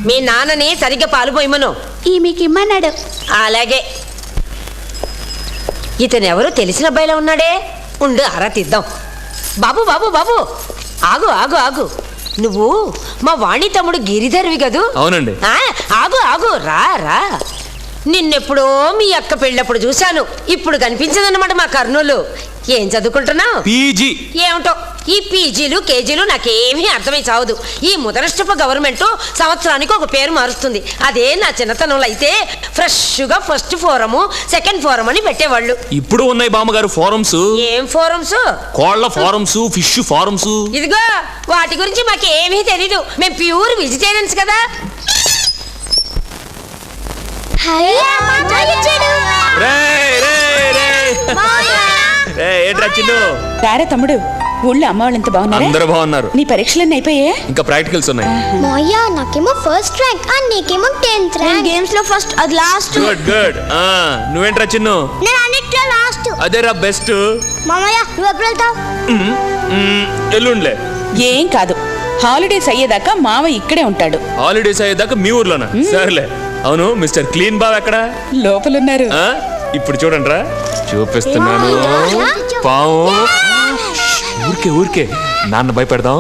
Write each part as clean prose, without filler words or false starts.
మీ నాన్నని సరిగ్గా పాలు పోయమను. ఈ మీకు ఇమ్మన్నాడు. అలాగే. ఇతను ఎవరు తెలిసిన అబ్బాయిలో ఉన్నాడే. ఉండు ఆరా తీద్దాం. బాబు బాబు బాబు ఆగు ఆగు ఆగు. నువ్వు మా వాణి తమ్ముడు గిరిధర్వి కదూ? అవునండి. ఆగు ఆగు రా రా. నిన్నెప్పుడో మీ అక్క పెళ్ళప్పుడు చూశాను. ఇప్పుడు కనిపించదన్నమాట మా కర్నూలు. ఏం చదువుకుంటున్నావు? పీజీ. ఏమిటో ఈ పీజీలు కేజీలు నాకేమీ అర్థమై చావదు. ఈ ముదనష్టపు గవర్నమెంట్ సంవత్సరానికి ఒక పేరు మారుస్తుంది. అదే నా చిన్నతనంలో అయితే ఫ్రెష్గా ఫస్ట్ ఫోరము సెకండ్ ఫోరం అని పెట్టేవాళ్ళు. ఇప్పుడు ఉన్నాయి బామ్మగారు ఫోరమ్స్. ఏం ఫోరమ్స్? కోళ్ల ఫారమ్స్, ఫిష్ ఫారమ్స్. ఇదిగో వాటి గురించి మాకేమీ తెలీదు. మేము ప్యూర్ వెజిటేరియన్స్ కదా. ఏంట్రా చిన్ను? రారా తమ్ముడు, ఊళ్ళో అమ్మ వాళ్ళు ఎంత బాగున్నారు? అందరూ బాగున్నారు. నీ పరీక్షలన్నీ అయిపోయా? ఇంకా ప్రాక్టికల్స్ ఉన్నాయి. మాయా నాకేమో ఫస్ట్ ర్యాంక్ అండ్ నీకేమో 10th ర్యాంక్. గేమ్స్ లో ఫస్ట్, అది లాస్ట్. Good good. నువ్వేంట్రా చిన్ను? నేను అన్నిట్లో లాస్ట్. అదేరా బెస్ట్. మామయ్య నువ్వు ఎప్పుడు వెళ్తావు? ఎల్లుండిలే. ఏం కాదు, హాలిడేస్ అయ్యేదాకా మావ ఇక్కడే ఉంటాడు. హాలిడేస్ అయ్యేదాకా మీ ఊర్లోనా? సరేలే. అవును, మిస్టర్ క్లీన్ బావ్ ఎక్కడ? లోపలున్నారు. ఇప్పుడు చూడండి రా, చూపిస్తున్నాను. పావు. ఊరికే ఊరికే నాన్న భయపెడదాం.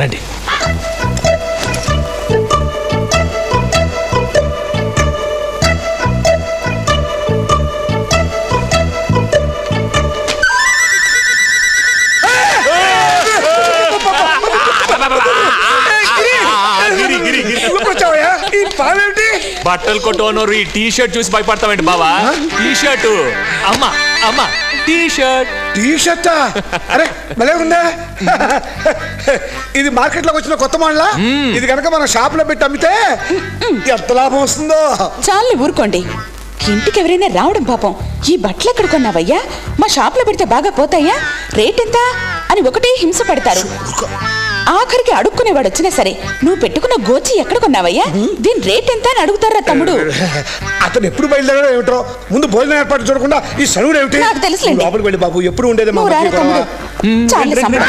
రండి. బట్టలు కొట్టుకున్నారు. ఈ టీ షర్ట్ చూసి భయపడతామండి బావా? టీ షర్ట్ అమ్మా అమ్మా టీ షర్ట్. టీ షర్టా? అరే భలే ఉందా? ఇది మార్కెట్ లోకి వచ్చిన కొత్త మోడలా? ఇది కనుక మన షాప్ లో పెట్టి అమ్మితే ఎంత లాభం వస్తుందో. చాలు ఊరుకోండి. ఇంటికి ఎవరైనా రావడం పాపం. ఈ బట్టలు ఎక్కడ కొన్నావయ్యా? మా షాప్ లో పెడితే బాగా పోతాయా? రేట్ ఎంత అని ఒకటే హింస పడతారు. ఆఖరికి అడుక్కునేవాడు వచ్చినా సరే, నువ్వు పెట్టుకున్న గోచి ఎక్కడ కొన్నావయ్యా, దీని రేట్ ఎంత అని అడుగుతారా తమ్ముడు? అతను ఎప్పుడు బయలుదేరాడో ఏమిటో. ముందు భోజనం ఏర్పాటు చూడకుండా ఈ సరువుడు ఏమిటి? నాకు తెలుసులే. లోపలికి వెళ్ళి బాబు, ఎప్పుడు ఉండేది మా తమ్ముడు. చాలు సంబడం.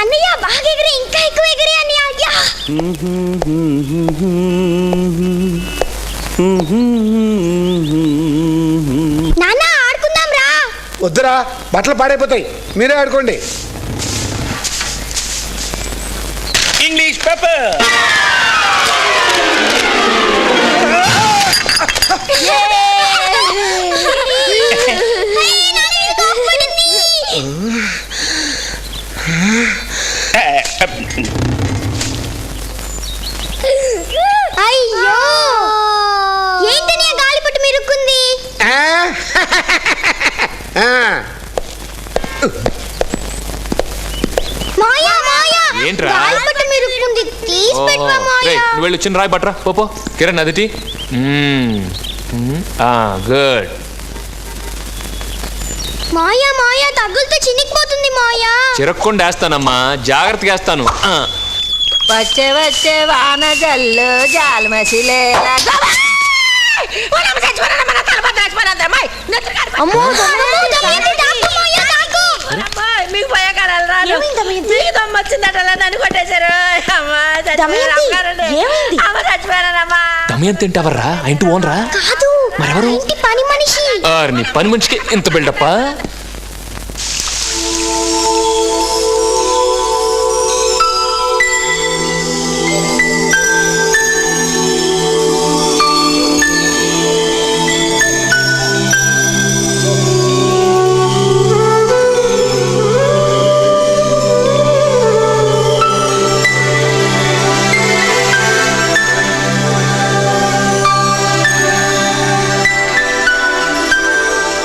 అన్నయ్య బాగా ఎగిరి, ఇంకా ఎక్కువ ఎగిరి అన్నయ్య. నాన్న ఆడుకుందాం రా. వద్దురా, బట్టలు పాడైపోతాయి, మీరే ఆడుకోండి. English paper. అయ్యో, ఏంటని గాలిపట్టు మిరుక్కుంది? మాయా మాయా, ఏంట్రా? గాలిపట్టు మిరుక్కుంది, తీసి పెట్టవా మాయా? నువ్వు వెళ్ళి వచ్చిన రాయి బట్రా పోపో. కిరణ్ అదిటి. గుడ్. మాయా మాయా, తగులుతో చినిగిపోతుంది మాయా. చిరక్కుండా వేస్తానమ్మా, జాగ్రత్తగా వేస్తాను. వచ్చే వచ్చే వాన జల్లు జాలమసిలే. మీకు పోయకారాలు రాదు. మీకు దమ్మొచ్చిందట, నన్ను కొట్టేశారు. అమ్మ చచ్చిపోయానమ్మా. సమయం తింటావర్రా ఆ ఇంటి ఓనరా కాదు మరెవరు? ఇంటి పని మనిషి. నీ పని మనిషికి ఇంత బిల్డప్పా?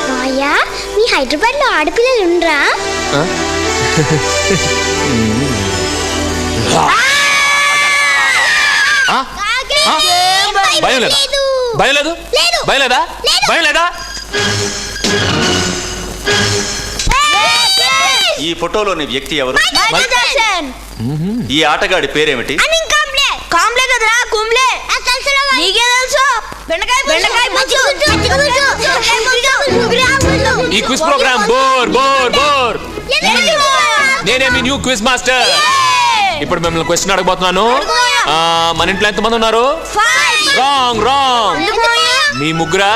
మాయా మీ హైదరాబాద్ లో ఆడపిల్లలు ఉండరా? భయం లేదా? భయం లేదు? లేదు. భయం లేదా? లేదు. భయం లేదా? ఈ ఫోటోలోని వ్యక్తి ఎవరు? ఈ ఆటగాడి పేరేమిటి? కాంబ్లే కదరా కుంబ్లే. నీకే తెలుసు? బెండకాయ ఈ quiz program bore bore bore. నేనే మీ న్యూ క్విజ్ మాస్టర్. ఇప్పుడు మిమ్మల్ని క్వశ్చన్ అడగబోతున్నాను. మన ఇంట్లో ఎంతమంది ఉన్నారు? Wrong wrong. మీ ముగ్గురా?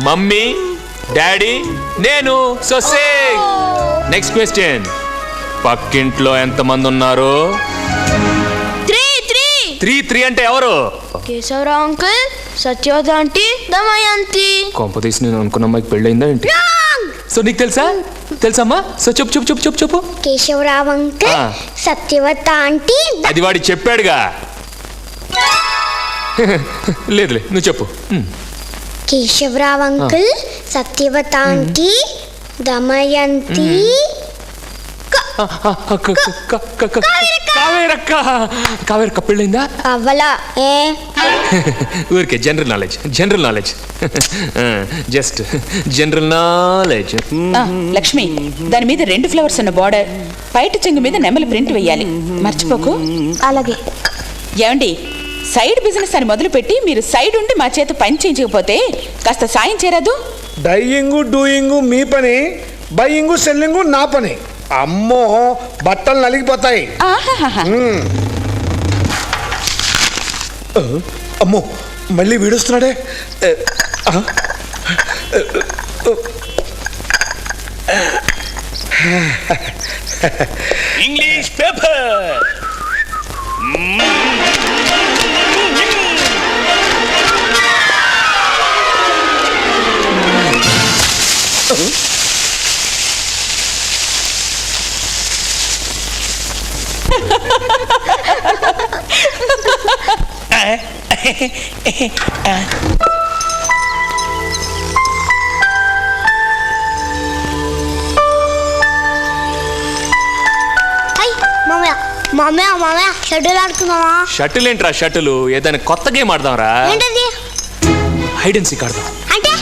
మమ్మీ, డాడీ, నేను. So say next question. పక్కింట్లో ఎంతమంది ఉన్నారు? 3 అంటే ఎవరు? Keshavarao uncle, Satyavathi aunty, Damayanti. కొంపతీసి నేను అనుకున్న అమ్మాయికి పెళ్ళయిందా ఏంటి? సో నీకు తెలుసా? తెలుసమ్మా? సో చెప్పు చెప్పు చెప్పు చెప్పు చెప్పు. Keshavarao uncle, Satyavathi aunty. అది వాడి చెప్పాడుగా. లేదులే నువ్వు చెప్పు. Keshavarao uncle, Satyavathi aunty, Damayanti. కావేరక్క పెళ్ళైందా? అవ్వలా. ఏ ఊరికే general knowledge, general knowledge, just general knowledge. Lakshmi, దాని మీద 2 ఫ్లవర్స్ ఉన్న బార్డర్, బయట చెంగు మీద నెమలి ప్రింట్ వేయాలి. మర్చిపోకు. అలాగే. ఏమండి, సైడ్ బిజినెస్ అని మొదలుపెట్టి మీరు సైడ్ ఉండి మా చేత పని చేయించకపోతే కాస్త సాయం చేరదు? డైయింగ్ డూయింగ్ మీ పని, బయ్యింగ్ సెల్లింగ్ నా పని. అమ్మో బట్టలు నలిగిపోతాయి. ఆహాహా. అమ్మో మళ్ళీ వీడొస్తున్నాడే. English paper. మామయ్య షటిల్ ఆడుకుందామా? షటిల్ ఏంట్రా? షటిల్ ఏదైనా కొత్త గేమ్ ఆడదాంరా. ఏంటది? హైడ్ అండ్ సీక్ ఆడదాం. అంటే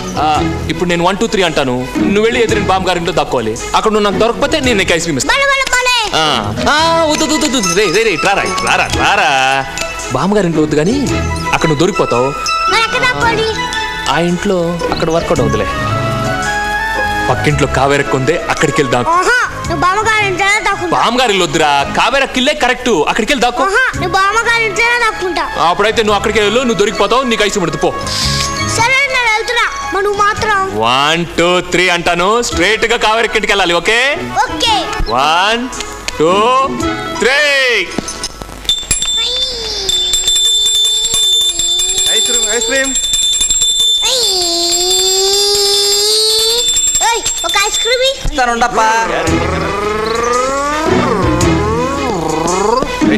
ఇప్పుడు నేను 1 2 3 అంటాను, నువ్వు వెళ్ళి ఎదురు బామ్మ గారింట్లో దక్కోవాలి. అక్కడ నువ్వు నాకు దొరకపోతే నేను నీకు ఐస్ క్రీమ్ ఇస్తాను. రారా బామ్మగారింట్లో వద్దు కానీ అక్కడ నువ్వు దొరికిపోతావు. ఆ ఇంట్లో అక్కడ వర్కౌట్ అవుతులే. పక్కింట్లో కావేరక్కుందే, అక్కడికి వెళ్ళి దాకు. బామ్మగారి వద్దురా, కావేరక్కిల్లే కరెక్ట్. అక్కడికి వెళ్ళి దాకు. అప్పుడైతే నువ్వు అక్కడికి వెళ్ళు, నువ్వు దొరికిపోతావు, నీకు ఐస్ పడుతు పో. 1 2 3 అంటాను, స్ట్రైట్ గా కావేరక్కింటికి వెళ్ళాలి. ఓకే? 1 2 3. Ice cream. ఒక ఐస్ క్రీమ్ ఇస్తానుండప్పా.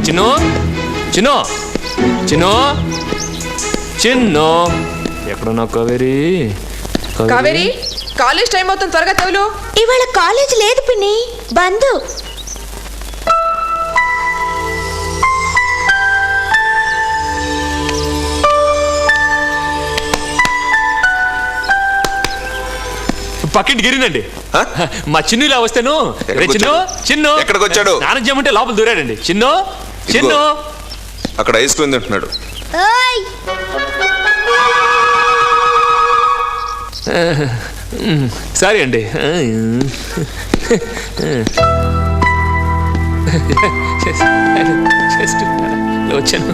చిన్ను చిన్ను చిన్ను చిన్ను ఎక్కడున్నా కావేరి? కావేరి, కాలేజ్ టైం అవుతుంది, త్వరగా తగులు. ఇవాళ కాలేజ్ లేదు పిన్ని, బంద్. పక్కింటి గిరిందండి. మా చిన్ను ఇలా వస్తేను, చిన్ను చిన్ను ఎక్కడికి వచ్చాడు? స్నానం చేయమంటే లోపల దూరాడండి. చిన్ను చిన్ను అక్కడ ఐస్ క్రీమ్ తింటున్నాడు. సారీ అండి. వచ్చాను.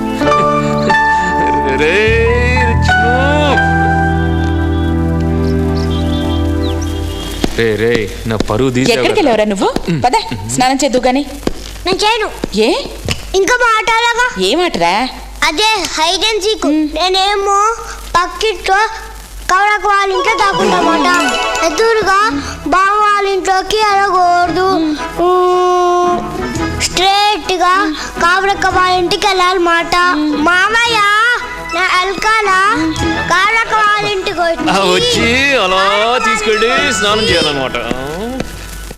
రే రే నా పరువు ఎక్కడికి తీసి వెళ్ళవరా నువ్వు పద స్నానం చేద్దు గాని. నేను చేయను. ఏ ఇంకా మాట్లాడగా ఏమాటరా? అదే హైడ్ అండ్ సీక్. నేనేమో పక్కింట్లో కవరకు వాళ్ళ ఇంట్లో దాక్కుంటామాట. ఎదురుగా బావ వాళ్ళ ఇంట్లోకి వెళ్ళకూడదు. స్ట్రేట్ గా కావరక్క వాళ్ళ ఇంటికి వెళ్ళాలన్నమాట. మామయ్య నా ఎల్కాలా కావరక్క వాళ్ళ ఇంటికి వచ్చి అలా తీసుకెళ్ళి స్నానం చేయాలన్నమాట.